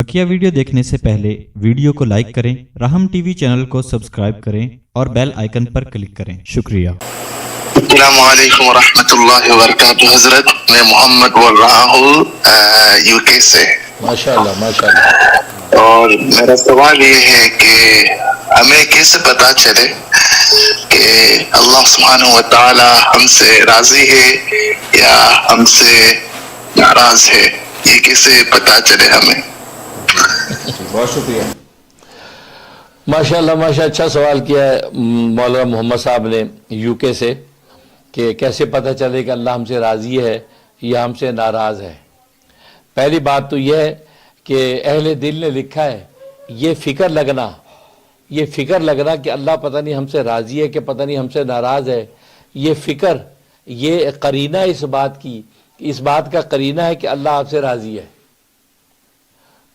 بقیہ ویڈیو دیکھنے سے پہلے ویڈیو کو لائک کریں، راہم ٹی وی چینل کو سبسکرائب کریں اور بیل آئیکن پر کلک کریں۔ شکریہ۔ السلام علیکم ورحمۃ اللہ وبرکاتہ۔ حضرت میں محمد بول رہا ہوں یو کے سے۔ ماشاءاللہ ماشاءاللہ۔ اور میرا سوال یہ ہے کہ ہمیں کیسے پتا چلے کہ اللہ سبحانہ و تعالی ہم سے راضی ہے یا ہم سے ناراض ہے؟ یہ کیسے پتا چلے ہمیں؟ بہت شکریہ۔ ماشاءاللہ اچھا سوال کیا ہے مولانا محمد صاحب نے یو کے سے، کہ کیسے پتہ چلے کہ اللہ ہم سے راضی ہے یا ہم سے ناراض ہے۔ پہلی بات تو یہ ہے کہ اہل دل نے لکھا ہے یہ فکر لگنا کہ اللہ پتہ نہیں ہم سے راضی ہے کہ پتہ نہیں ہم سے ناراض ہے، یہ فکر، یہ قرینہ اس بات کا قرینہ ہے کہ اللہ آپ سے راضی ہے۔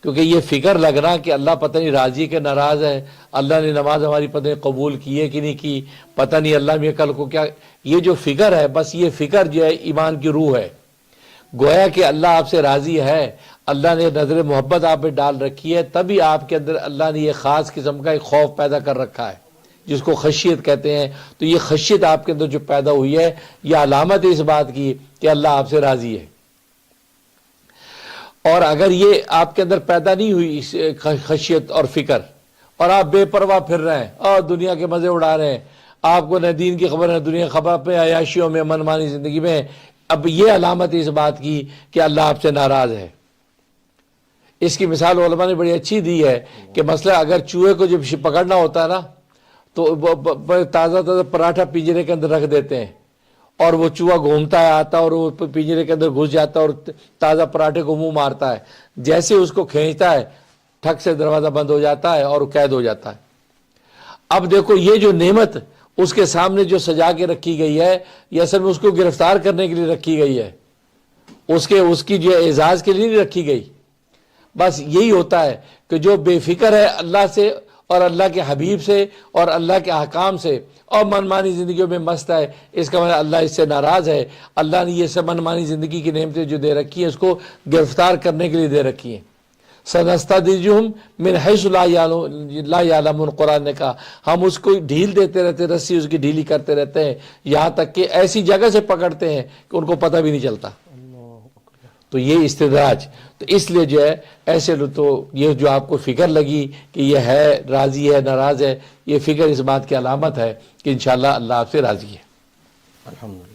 کیونکہ یہ فکر لگنا کہ اللہ پتہ نہیں راضی کہ ناراض ہے، اللہ نے نماز ہماری پتہ نہیں قبول کی ہے کہ نہیں کی، پتہ نہیں اللہ میں کل کو کیا، یہ جو فکر ہے، بس یہ فکر جو ہے ایمان کی روح ہے۔ گویا کہ اللہ آپ سے راضی ہے، اللہ نے نظر محبت آپ پہ ڈال رکھی ہے، تبھی آپ کے اندر اللہ نے یہ خاص قسم کا ایک خوف پیدا کر رکھا ہے جس کو خشیت کہتے ہیں۔ تو یہ خشیت آپ کے اندر جو پیدا ہوئی ہے، یہ علامت ہے اس بات کی کہ اللہ آپ سے راضی ہے۔ اور اگر یہ آپ کے اندر پیدا نہیں ہوئی خشیت اور فکر، اور آپ بے پرواہ پھر رہے ہیں اور دنیا کے مزے اڑا رہے ہیں، آپ کو نہ دین کی خبر نہ دنیا کی خبر، پہ عیاشیوں میں منمانی زندگی میں، اب یہ علامت ہے اس بات کی کہ اللہ آپ سے ناراض ہے۔ اس کی مثال علماء نے بڑی اچھی دی ہے کہ مثلا اگر چوہے کو جب پکڑنا ہوتا ہے نا تو تازہ پراٹھا پنجرے کے اندر رکھ دیتے ہیں، اور وہ چوہا گھومتا ہے آتا اور وہ پنجرے کے اندر گھس جاتا ہے اور تازہ پراٹھے کو منہ مارتا ہے، جیسے اس کو کھینچتا ہے ٹھک سے دروازہ بند ہو جاتا ہے اور وہ قید ہو جاتا ہے۔ اب دیکھو یہ جو نعمت اس کے سامنے جو سجا کے رکھی گئی ہے، یہ اصل میں اس کو گرفتار کرنے کے لیے رکھی گئی ہے، اس کی جو اعزاز کے لیے نہیں رکھی گئی۔ بس یہی ہوتا ہے کہ جو بے فکر ہے اللہ سے اور اللہ کے حبیب سے اور اللہ کے احکام سے اور منمانی زندگیوں میں مست ہے، اس کا مطلب اللہ اس سے ناراض ہے۔ اللہ نے یہ سب منمانی زندگی کی نعمتیں جو دے رکھی ہیں اس کو گرفتار کرنے کے لیے دے رکھی ہیں۔ سنستدرجہم من حیث لا یعلمون، قرآن نے کہا ہم اس کو ڈھیل دیتے رہتے، رسی اس کی ڈھیلی کرتے رہتے ہیں یہاں تک کہ ایسی جگہ سے پکڑتے ہیں کہ ان کو پتہ بھی نہیں چلتا۔ تو یہ استدراج، تو اس لیے جو ہے ایسے تو یہ جو آپ کو فکر لگی کہ یہ ہے راضی ہے ناراض ہے، یہ فکر اس بات کی علامت ہے کہ انشاءاللہ اللہ آپ سے راضی ہے۔ الحمدللہ۔